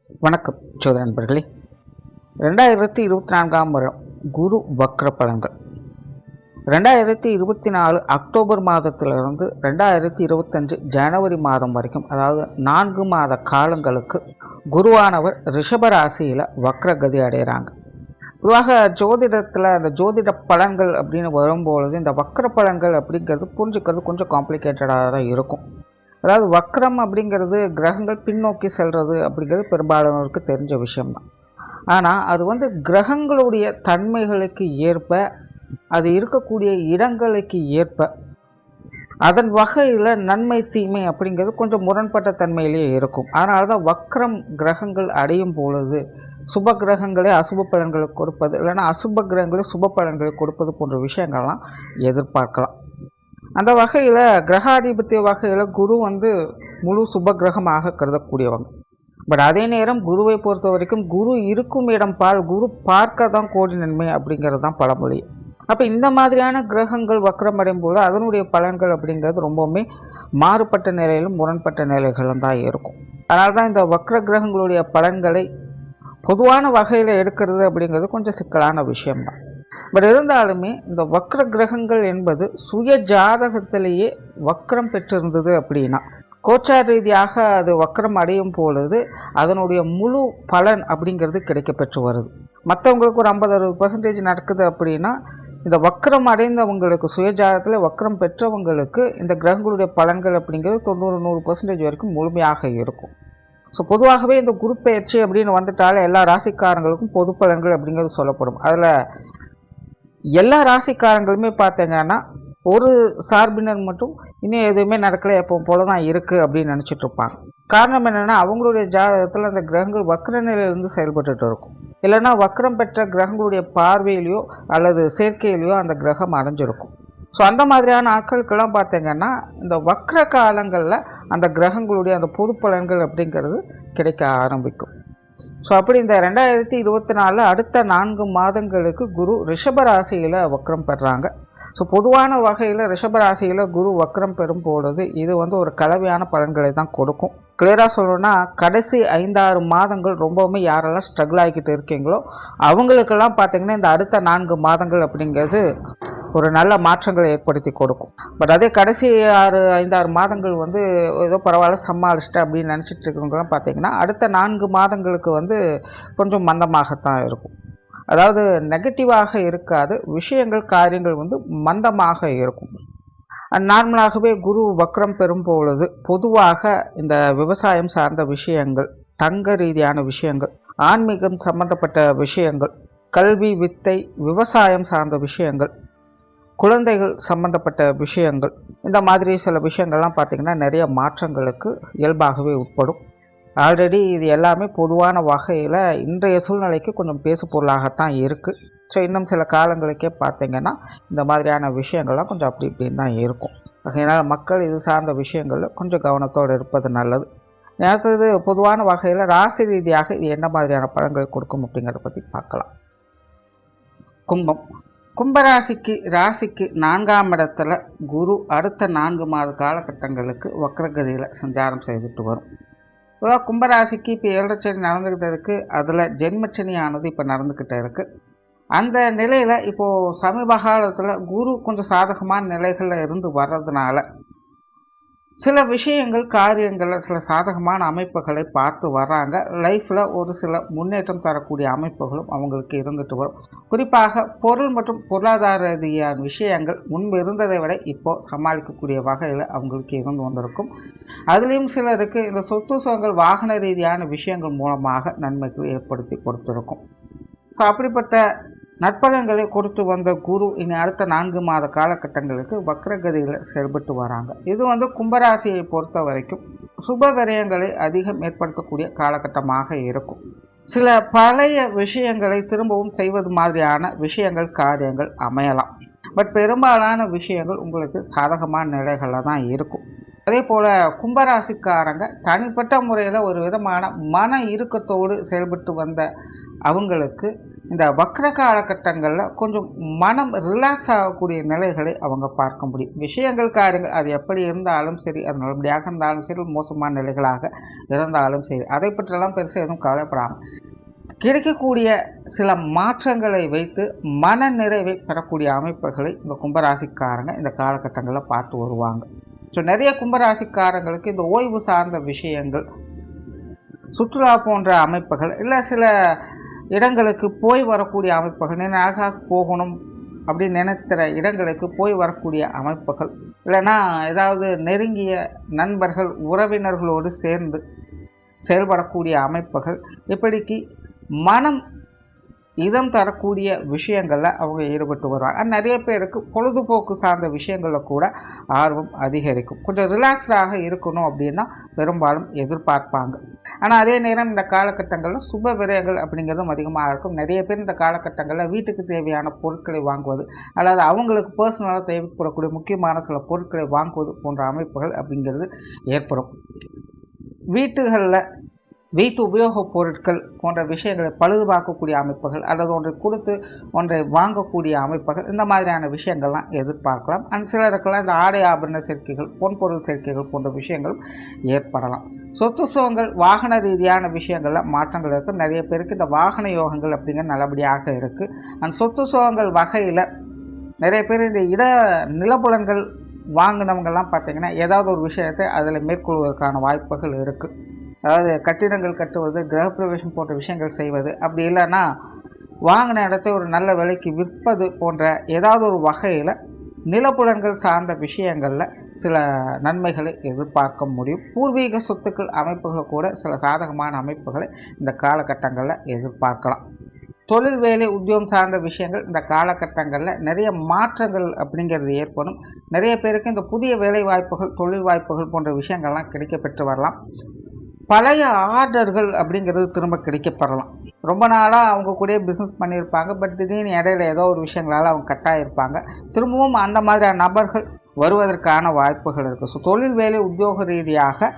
வணக்கம் சோதர நண்பர்களே. 2024ஆம் வருடம் குரு வக்ர பலன்கள் 2024 அக்டோபர் மாதத்திலிருந்து 2025 ஜனவரி மாதம் வரைக்கும், அதாவது 4 மாத காலங்களுக்கு குருவானவர் ரிஷப ராசியில் வக்ரகதி அடைகிறாங்க. பொதுவாக ஜோதிடத்தில் அந்த ஜோதிட பலன்கள் அப்படின்னு வரும்பொழுது இந்த வக்ர பலன்கள் அப்படிங்கிறது புரிஞ்சுக்கிறது கொஞ்சம் காம்ப்ளிகேட்டடாக தான் இருக்கும். அதாவது வக்ரம் அப்படிங்கிறது கிரகங்கள் பின்னோக்கி செல்வது அப்படிங்கிறது பெரும்பாலானோருக்கு தெரிஞ்ச விஷயம்தான். ஆனால் அது கிரகங்களுடைய தன்மைகளுக்கு ஏற்ப, அது இருக்கக்கூடிய இடங்களுக்கு ஏற்ப, அதன் வகையில் நன்மை தீமை அப்படிங்கிறது கொஞ்சம் முரண்பட்ட தன்மையிலேயே இருக்கும். அதனால தான் வக்ரம் கிரகங்கள் அடையும் பொழுது சுப கிரகங்களே அசுப பலன்களை கொடுப்பது, இல்லைன்னா அசுப கிரகங்களே சுப பலன்களை கொடுப்பது போன்ற விஷயங்கள்லாம் எதிர்பார்க்கலாம். அந்த வகையில் கிரகாதிபத்திய வகையில் குரு முழு சுப கிரகமாக கருதக்கூடியவங்க. பட் அதே நேரம் குருவை பொறுத்த வரைக்கும் குரு இருக்கும் இடம் குரு பார்க்க தான் கோடி நன்மை அப்படிங்கிறது தான் பழமொழி. அப்போ இந்த மாதிரியான கிரகங்கள் வக்ரம் அடையும் போது அதனுடைய பலன்கள் அப்படிங்கிறது ரொம்பவுமே மாறுபட்ட நிலையிலும் முரண்பட்ட நிலைகளும் தான் இருக்கும். அதனால தான் இந்த வக்ர கிரகங்களுடைய பலன்களை பொதுவான வகையில் எடுக்கிறது அப்படிங்கிறது கொஞ்சம் சிக்கலான விஷயம்தான். பட் இருந்தாலுமே இந்த வக்ர கிரகங்கள் என்பது சுய ஜாதகத்திலேயே வக்ரம் பெற்றிருந்தது அப்படின்னா, கோச்சார ரீதியாக அது வக்ரம் அடையும் பொழுது அதனுடைய முழு பலன் அப்படிங்கிறது கிடைக்க பெற்று வருது. மற்றவங்களுக்கு ஒரு 50-60% நடக்குது அப்படின்னா, இந்த வக்ரம் அடைந்தவங்களுக்கு சுயஜாதகத்தில் வக்ரம் பெற்றவங்களுக்கு இந்த கிரகங்களுடைய பலன்கள் அப்படிங்கிறது 90-100% வரைக்கும் முழுமையாக இருக்கும். ஸோ பொதுவாகவே இந்த குரு பயிற்சி அப்படின்னு வந்துட்டாலே எல்லா ராசிக்காரங்களுக்கும் பொது பலன்கள் அப்படிங்கிறது சொல்லப்படும். அதில் எல்லா ராசிக்காரங்களுமே பார்த்தீங்கன்னா ஒரு சார்பினர் மட்டும் இன்னும் எதுவுமே நடக்கலை, எப்போ போல தான் இருக்குது அப்படின்னு நினச்சிட்டு இருப்பாங்க. காரணம் என்னென்னா, அவங்களுடைய ஜாதகத்தில் அந்த கிரகங்கள் வக்ர நிலையிலிருந்து செயல்பட்டு இருக்கும். இல்லைன்னா வக்ரம் பெற்ற கிரகங்களுடைய பார்வையிலையோ அல்லது சேர்க்கையிலையோ அந்த கிரகம் அடைஞ்சிருக்கும். ஸோ அந்த மாதிரியான ஆட்களுக்கெல்லாம் பார்த்தீங்கன்னா இந்த வக்ர காலங்களில் அந்த கிரகங்களுடைய அந்த பொது பலன்கள் அப்படிங்கிறது கிடைக்க ஆரம்பிக்கும். ஸோ அப்படி இந்த 2024 அடுத்த 4 மாதங்களுக்கு குரு ரிஷபராசியில் வக்ரம் பெறாங்க. ஸோ பொதுவான வகையில் ரிஷபராசியில் குரு வக்ரம் பெறும் பொழுது இது ஒரு கலவையான பலன்களை தான் கொடுக்கும். கிளியராக சொல்லணும்னா, கடைசி 5-6 மாதங்கள் ரொம்பவுமே யாரெல்லாம் ஸ்ட்ரகிள் ஆகிக்கிட்டு இருக்கீங்களோ அவங்களுக்கெல்லாம் பார்த்திங்கன்னா இந்த அடுத்த 4 மாதங்கள் அப்படிங்கிறது ஒரு நல்ல மாற்றங்களை ஏற்படுத்தி கொடுக்கும். பட் அதே கடைசி 5-6 மாதங்கள் ஏதோ பரவாயில்ல சமாளிச்சிட்டு அப்படின்னு நினச்சிட்டு இருக்கிறவங்களாம் பார்த்திங்கன்னா அடுத்த 4 மாதங்களுக்கு கொஞ்சம் மந்தமாகத்தான் இருக்கும். அதாவது நெகட்டிவாக இருக்காது, விஷயங்கள் காரியங்கள் மந்தமாக இருக்கும். நார்மலாகவே குரு வக்ரம் பெறும் பொழுது பொதுவாக இந்த விவசாயம் சார்ந்த விஷயங்கள், தங்க ரீதியான விஷயங்கள், ஆன்மீகம் சம்பந்தப்பட்ட விஷயங்கள், கல்வி வித்தை, விவசாயம் சார்ந்த விஷயங்கள், குழந்தைகள் சம்பந்தப்பட்ட விஷயங்கள், இந்த மாதிரி சில விஷயங்கள்லாம் பார்த்திங்கன்னா நிறைய மாற்றங்களுக்கு இயல்பாகவே உட்படும். ஆல்ரெடி இது எல்லாமே பொதுவான வகையில் இன்றைய சூழ்நிலைக்கு கொஞ்சம் பேசு பொருளாகத்தான் இருக்குது. ஸோ இன்னும் சில காலங்களுக்கே பார்த்திங்கன்னா இந்த மாதிரியான விஷயங்கள்லாம் கொஞ்சம் அப்படி இப்படின்னு தான் இருக்கும். அதனால் மக்கள் இது சார்ந்த விஷயங்களில் கொஞ்சம் கவனத்தோடு இருப்பது நல்லது. அடுத்தது பொதுவான வகையில் ராசி ரீதியாக இது என்ன மாதிரியான பலன்கள் கொடுக்கும் அப்படிங்கிறத பற்றி பார்க்கலாம். கும்பராசிக்கு ராசிக்கு 4ஆம் இடத்துல குரு அடுத்த 4 மாத காலகட்டங்களுக்கு வக்ரகதியில் சஞ்சாரம் செய்துட்டு வரும். பொதுவாக கும்பராசிக்கு இப்போ 7 சனி நடந்துக்கிட்டு இருக்குது, அதில் ஜென்மச்சனியானது இப்போ நடந்துக்கிட்டு இருக்குது. அந்த நிலையில் இப்போது சமீப காலத்தில் குரு கொஞ்சம் சாதகமான நிலைகளில் இருந்து வர்றதுனால சில விஷயங்கள் காரியங்களில் சில சாதகமான அமைப்புகளை பார்த்து வர்றாங்க. லைஃப்பில் ஒரு சில முன்னேற்றம் தரக்கூடிய அமைப்புகளும் அவங்களுக்கு இருந்துட்டு வரும். குறிப்பாக பொருள் மற்றும் பொருளாதார ரீதியான விஷயங்கள் முன்பு இருந்ததை விட இப்போது சமாளிக்கக்கூடிய வகையில் அவங்களுக்கு இருந்து வந்திருக்கும். அதுலேயும் சிலருக்கு இந்த சொத்து சுகங்கள் வாகன ரீதியான விஷயங்கள் மூலமாக நன்மைகள் ஏற்படுத்தி கொடுத்துருக்கும். ஸோ அப்படிப்பட்ட நற்பலன்களை கொடுத்து வந்த குரு இனி அடுத்த 4 மாத காலகட்டங்களுக்கு வக்ரகதியில் செயல்பட்டு வராங்க. இது கும்பராசியை பொறுத்த வரைக்கும் சுப விரயங்களை அதிகம் ஏற்படுத்தக்கூடிய காலகட்டமாக இருக்கும். சில பழைய விஷயங்களை திரும்பவும் செய்வது மாதிரியான விஷயங்கள் காரியங்கள் அமையலாம். பட் பெரும்பாலான விஷயங்கள் உங்களுக்கு சாதகமான நிலைகளில் தான் இருக்கும். அதே போல் கும்பராசிக்காரங்க தனிப்பட்ட முறையில் ஒரு விதமான மன இறுக்கத்தோடு செயல்பட்டு வந்த அவங்களுக்கு இந்த வக்ர காலகட்டங்களில் கொஞ்சம் மனம் ரிலாக்ஸ் ஆகக்கூடிய நிலைகளை அவங்க பார்க்க முடியும். விஷயங்கள் காரியங்கள் அது எப்படி இருந்தாலும் சரி, அது நல்லபடியாக இருந்தாலும் சரி, மோசமான நிலைகளாக இருந்தாலும் சரி, அதை பற்றியெல்லாம் பெருசாக எதுவும் கவலைப்படாமல் கிடைக்கக்கூடிய சில மாற்றங்களை வைத்து மன நிறைவை பெறக்கூடிய அமைப்புகளை இந்த கும்பராசிக்காரங்க இந்த காலகட்டங்களில் பார்த்து வருவாங்க. ஸோ நிறைய கும்பராசிக்காரங்களுக்கு இந்த ஓய்வு சார்ந்த விஷயங்கள், சுற்றுலா போன்ற அமைப்புகள், இல்லை சில இடங்களுக்கு போய் வரக்கூடிய அமைப்புகள், நீ அழகாக போகணும் அப்படின்னு நினைக்கிற இடங்களுக்கு போய் வரக்கூடிய அமைப்புகள், இல்லைன்னா ஏதாவது நெருங்கிய நண்பர்கள் உறவினர்களோடு சேர்ந்து செயல்படக்கூடிய அமைப்புகள், இப்படிக்கு மனம் இதம் தரக்கூடிய விஷயங்களில் அவங்க ஈடுபட்டு வருவாங்க. நிறைய பேருக்கு பொழுதுபோக்கு சார்ந்த விஷயங்களில் கூட ஆர்வம் அதிகரிக்கும். கொஞ்சம் ரிலாக்ஸ்டாக இருக்கணும் அப்படின்னா பெரும்பாலும் எதிர்பார்ப்பாங்க. ஆனால் அதே நேரம் இந்த காலகட்டங்களில் சுப விரயங்கள் அப்படிங்கிறதும் அதிகமாக இருக்கும். நிறைய பேர் இந்த காலகட்டங்களில் வீட்டுக்கு தேவையான பொருட்களை வாங்குவது, அல்லது அவங்களுக்கு பர்சனலாக தேவைப்படக்கூடிய முக்கியமான சில பொருட்களை வாங்குவது போன்ற அமைப்புகள் அப்படிங்கிறது ஏற்படும். வீட்டுகளில் வீட்டு உபயோகப் பொருட்கள் போன்ற விஷயங்களை பழுது பார்க்கக்கூடிய அமைப்புகள், அல்லது ஒன்றை கொடுத்து ஒன்றை வாங்கக்கூடிய அமைப்புகள், இந்த மாதிரியான விஷயங்கள்லாம் எதிர்பார்க்கலாம். அண்ட் சிலருக்கெல்லாம் இந்த ஆடை ஆபரண சேர்க்கைகள், பொன்பொருள் சேர்க்கைகள் போன்ற விஷயங்களும் ஏற்படலாம். சொத்து சுகங்கள், வாகன ரீதியான விஷயங்களில் மாற்றங்கள் இருக்குது. நிறைய பேருக்கு இந்த வாகன யோகங்கள் அப்படிங்கிற நல்லபடியாக இருக்குது. அண்ட் சொத்து சுகங்கள் வகையில் நிறைய பேர் இந்த நிலப்புலன்கள் வாங்கினவங்கெல்லாம் பார்த்திங்கன்னா ஏதாவது ஒரு விஷயத்தை அதில் மேற்கொள்வதற்கான வாய்ப்புகள் இருக்குது. அதாவது கட்டிடங்கள் கட்டுவது, கிரகப்பிரவேசம் போன்ற விஷயங்கள் செய்வது, அப்படி இல்லைன்னா வாங்கின இடத்தை ஒரு நல்ல விலைக்கு விற்பது போன்ற ஏதாவது ஒரு வகையில் நிலப்புலன்கள் சார்ந்த விஷயங்களில் சில நன்மைகளை எதிர்பார்க்க முடியும். பூர்வீக சொத்துக்கள் அமைப்புகள் கூட சில சாதகமான அமைப்புகளை இந்த காலகட்டங்களில் எதிர்பார்க்கலாம். தொழில் வேலை உத்தியோகம் சார்ந்த விஷயங்கள் இந்த காலகட்டங்களில் நிறைய மாற்றங்கள் அப்படிங்கிறது ஏற்படும். நிறைய பேருக்கு இந்த புதிய வேலை வாய்ப்புகள், தொழில் வாய்ப்புகள் போன்ற விஷயங்கள்லாம் கிடைக்கப்பெற்று வரலாம். பழைய ஆர்டர்கள் அப்படிங்கிறது திரும்ப கிடைக்கப்பெறலாம். ரொம்ப நாளாக அவங்க கூட பிஸ்னஸ் பண்ணியிருப்பாங்க, பட் திடீர்னு இடையில ஏதோ ஒரு விஷயங்களால் அவங்க கட்டாயிருப்பாங்க. திரும்பவும் அந்த மாதிரியான நபர்கள் வருவதற்கான வாய்ப்புகள் இருக்குது. ஸோ தொழில் வேலை உத்தியோக ரீதியாக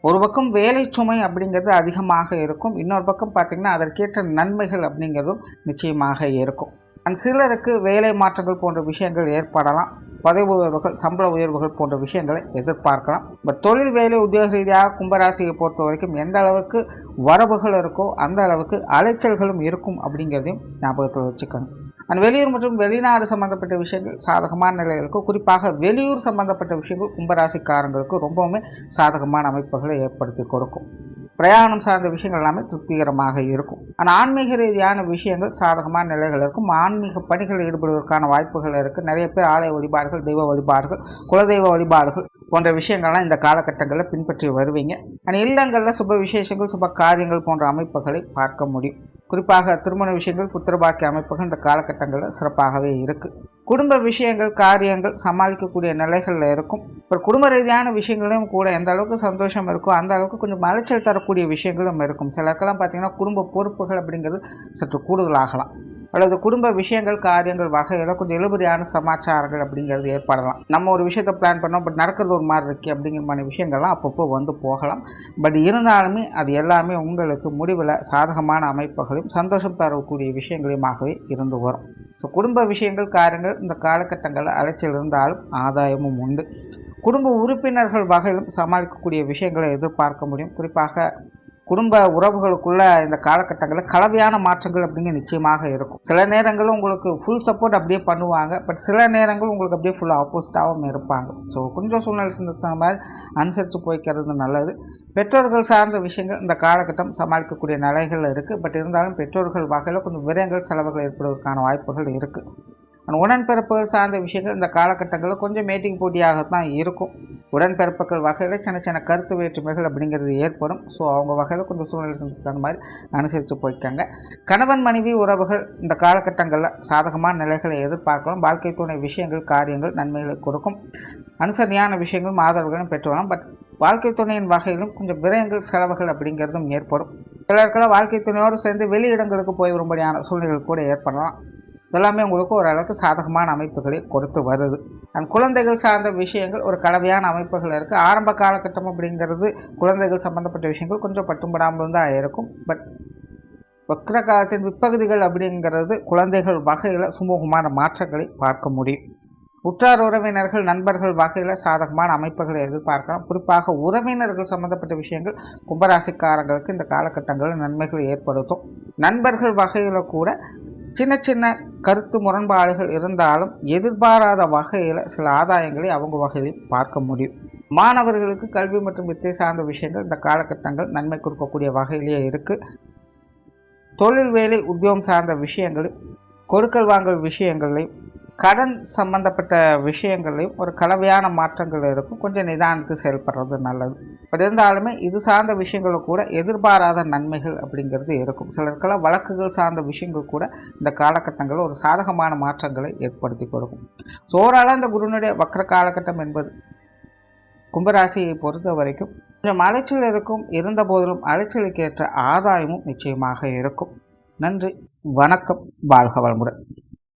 ஒரு பக்கம் வேலை சுமை அப்படிங்கிறது அதிகமாக இருக்கும், இன்னொரு பக்கம் பார்த்திங்கன்னா அதற்கேற்ற நன்மைகள் அப்படிங்கிறதும் நிச்சயமாக இருக்கும். அண்ட் சிலருக்கு வேலை மாற்றங்கள் போன்ற விஷயங்கள் ஏற்படலாம். பதவி உயர்வுகள், சம்பள உயர்வுகள் போன்ற விஷயங்களை எதிர்பார்க்கலாம். பட் தொழில் வேலை உத்தியோக ரீதியாக கும்பராசியை பொறுத்த வரைக்கும் எந்த அளவுக்கு வரவுகள் இருக்கோ அந்த அளவுக்கு அலைச்சல்களும் இருக்கும் அப்படிங்கிறதையும் ஞாபகத்தில் வச்சுக்கணும். அண்ட் வெளியூர் மற்றும் வெளிநாடு சம்பந்தப்பட்ட விஷயங்கள் சாதகமான நிலைகளுக்கும், குறிப்பாக வெளியூர் சம்பந்தப்பட்ட விஷயங்கள் கும்பராசிக்காரங்களுக்கு ரொம்பவுமே சாதகமான அமைப்புகளை ஏற்படுத்தி கொடுக்கும். பிரயாணம் சார்ந்த விஷயங்கள் எல்லாமே திருப்திகரமாக இருக்கும். ஆனால் ஆன்மீக ரீதியான விஷயங்கள் சாதகமான நிலைகள் இருக்கும். ஆன்மீக பணிகளில் ஈடுபடுவதற்கான வாய்ப்புகள் இருக்குது. நிறைய பேர் ஆலய வழிபாடுகள், தெய்வ வழிபாடுகள், குலதெய்வ வழிபாடுகள் போன்ற விஷயங்கள்லாம் இந்த காலகட்டங்களில் பின்பற்றி வருவீங்க. ஆனால் இல்லங்களில் சுப விசேஷங்கள், சுப காரியங்கள் போன்ற அமைப்புகளை பார்க்க முடியும். குறிப்பாக திருமண விஷயங்கள், புத்திரபாக்கிய அமைப்புகள் இந்த காலகட்டங்களில் சிறப்பாகவே இருக்குது. குடும்ப விஷயங்கள், காரியங்கள் சமாளிக்கக்கூடிய நிலைகளில் இருக்கும். இப்போ குடும்ப ரீதியான விஷயங்களும் கூட எந்த அளவுக்கு சந்தோஷம் இருக்கோ அந்த அளவுக்கு கொஞ்சம் அலைச்சல் தரக்கூடிய விஷயங்களும் இருக்கும். சிலருக்கெல்லாம் பார்த்திங்கன்னா குடும்ப பொறுப்புகள் அப்படிங்கிறது சற்று கூடுதலாகலாம், அல்லது குடும்ப விஷயங்கள், காரியங்கள் வகையில் கொஞ்சம் இழுபறியான சமாச்சாரங்கள் அப்படிங்கிறது ஏற்படலாம். நம்ம ஒரு விஷயத்தை பிளான் பண்ணோம், பட் நடக்கிறது ஒரு மாதிரி இருக்குது அப்படிங்கிற மாதிரி விஷயங்கள்லாம் அப்பப்போ வந்து போகலாம். பட் இருந்தாலுமே அது எல்லாமே உங்களுக்கு முடிவில் சாதகமான அமைப்புகளையும் சந்தோஷம் தரக்கூடிய விஷயங்களையுமாகவே இருந்து வரும். ஸோ குடும்ப விஷயங்கள், காரியங்கள் இந்த காலகட்டங்களில் அலைச்சல் இருந்தாலும் ஆதாயமும் உண்டு. குடும்ப உறுப்பினர்கள் வகையிலும் சமாளிக்கக்கூடிய விஷயங்களை எதிர்பார்க்க முடியும். குறிப்பாக குடும்ப உறவுகளுக்குள்ள இந்த காலகட்டங்களில் கலவையான மாற்றங்கள் அப்படிங்கிற நிச்சயமாக இருக்கும். சில நேரங்களும் உங்களுக்கு ஃபுல் சப்போர்ட் அப்படியே பண்ணுவாங்க, பட் சில நேரங்கள் உங்களுக்கு அப்படியே ஃபுல்லாக ஆப்போசிட்டாகவும் இருப்பாங்க. ஸோ கொஞ்சம் சூழ்நிலை சிந்தன மாதிரி அனுசரித்து போய்க்கிறது நல்லது. பெற்றோர்கள் சார்ந்த விஷயங்கள் இந்த காலகட்டம் சமாளிக்கக்கூடிய நிலைகள் இருக்குது. பட் இருந்தாலும் பெற்றோர்கள் வகையில் கொஞ்சம் விரயங்கள், செலவுகள் ஏற்படுவதற்கான வாய்ப்புகள் இருக்குது. உடன்பிறப்புகள் சார்ந்த விஷயங்கள் இந்த காலகட்டங்களில் கொஞ்சம் மேட்டிங் போட்டியாகத்தான் இருக்கும். உடன்பிறப்புகள் வகையில் சின்ன சின்ன கருத்து வேற்றுமைகள் அப்படிங்கிறது ஏற்படும். ஸோ அவங்க வகையில் கொஞ்சம் சூழ்நிலை தகுந்த மாதிரி அனுசரித்து போய்க்காங்க. கணவன் மனைவி உறவுகள் இந்த காலகட்டங்களில் சாதகமான நிலைகளை எதிர்பார்க்கலாம். வாழ்க்கை துணை விஷயங்கள், காரியங்கள் நன்மைகளை கொடுக்கும். அனுசரணையான விஷயங்களும் ஆதரவுகளும் பெற்றுவரலாம். பட் வாழ்க்கை துணையின் வகையிலும் கொஞ்சம் விரயங்கள், செலவுகள் அப்படிங்கிறதும் ஏற்படும். சிலருக்கெல்லாம் வாழ்க்கை துணையோடு சேர்ந்து வெளியிடங்களுக்கு போய் வரும்படியான சூழ்நிலைகள் கூட ஏற்படலாம். இதெல்லாமே உங்களுக்கு ஓரளவுக்கு சாதகமான அமைப்புகளை கொடுத்து வருது. அண்ட் குழந்தைகள் சார்ந்த விஷயங்கள் ஒரு கலவையான அமைப்புகள் இருக்குது. ஆரம்ப காலகட்டம் அப்படிங்கிறது குழந்தைகள் சம்மந்தப்பட்ட விஷயங்கள் கொஞ்சம் பட்டும்படாமல் தான் இருக்கும். பட் வக்ர காலத்தின் பிற்பகுதிகள் அப்படிங்கிறது குழந்தைகள் வகையில் சுமூகமான மாற்றங்களை பார்க்க முடியும். உற்றார் உறவினர்கள் நண்பர்கள் வகையில் சாதகமான அமைப்புகளை எதிர்பார்க்கலாம். குறிப்பாக உறவினர்கள் சம்பந்தப்பட்ட விஷயங்கள் கும்பராசிக்காரங்களுக்கு இந்த காலகட்டங்களில் நன்மைகளை ஏற்படுத்தும். நண்பர்கள் வகையில் கூட சின்ன சின்ன கருத்து முரண்பாடுகள் இருந்தாலும் எதிர்பாராத வகையில் சில ஆதாயங்களை அவங்க வகையிலும் பார்க்க முடியும். மாணவர்களுக்கு கல்வி மற்றும் வித்தை சார்ந்த விஷயங்கள் இந்த காலகட்டங்கள் நன்மை கொடுக்கக்கூடிய வகையிலேயே இருக்குது. தொழில் வேலை உத்தியோகம் சார்ந்த விஷயங்கள் கொடுக்கல் வாங்கல் விஷயங்களையும் கடன் சம்பந்தப்பட்ட விஷயங்களையும் ஒரு கலவையான மாற்றங்கள் இருக்கும். கொஞ்சம் நிதானித்து செயல்படுறது நல்லது. பட் இருந்தாலுமே இது சார்ந்த விஷயங்களும் கூட எதிர்பாராத நன்மைகள் அப்படிங்கிறது இருக்கும். சிலருக்கெல்லாம் வழக்குகள் சார்ந்த விஷயங்கள் கூட இந்த காலகட்டங்களில் ஒரு சாதகமான மாற்றங்களை ஏற்படுத்தி கொடுக்கும். ஸோ ஓவராலாக இந்த குருனுடைய வக்ர காலகட்டம் என்பது கும்பராசியை பொறுத்த வரைக்கும் கொஞ்சம் அலைச்சல் இருக்கும். இருந்த போதிலும் அலைச்சலுக்கேற்ற ஆதாயமும் நிச்சயமாக இருக்கும். நன்றி, வணக்கம், வாழ்க வளமுடன்.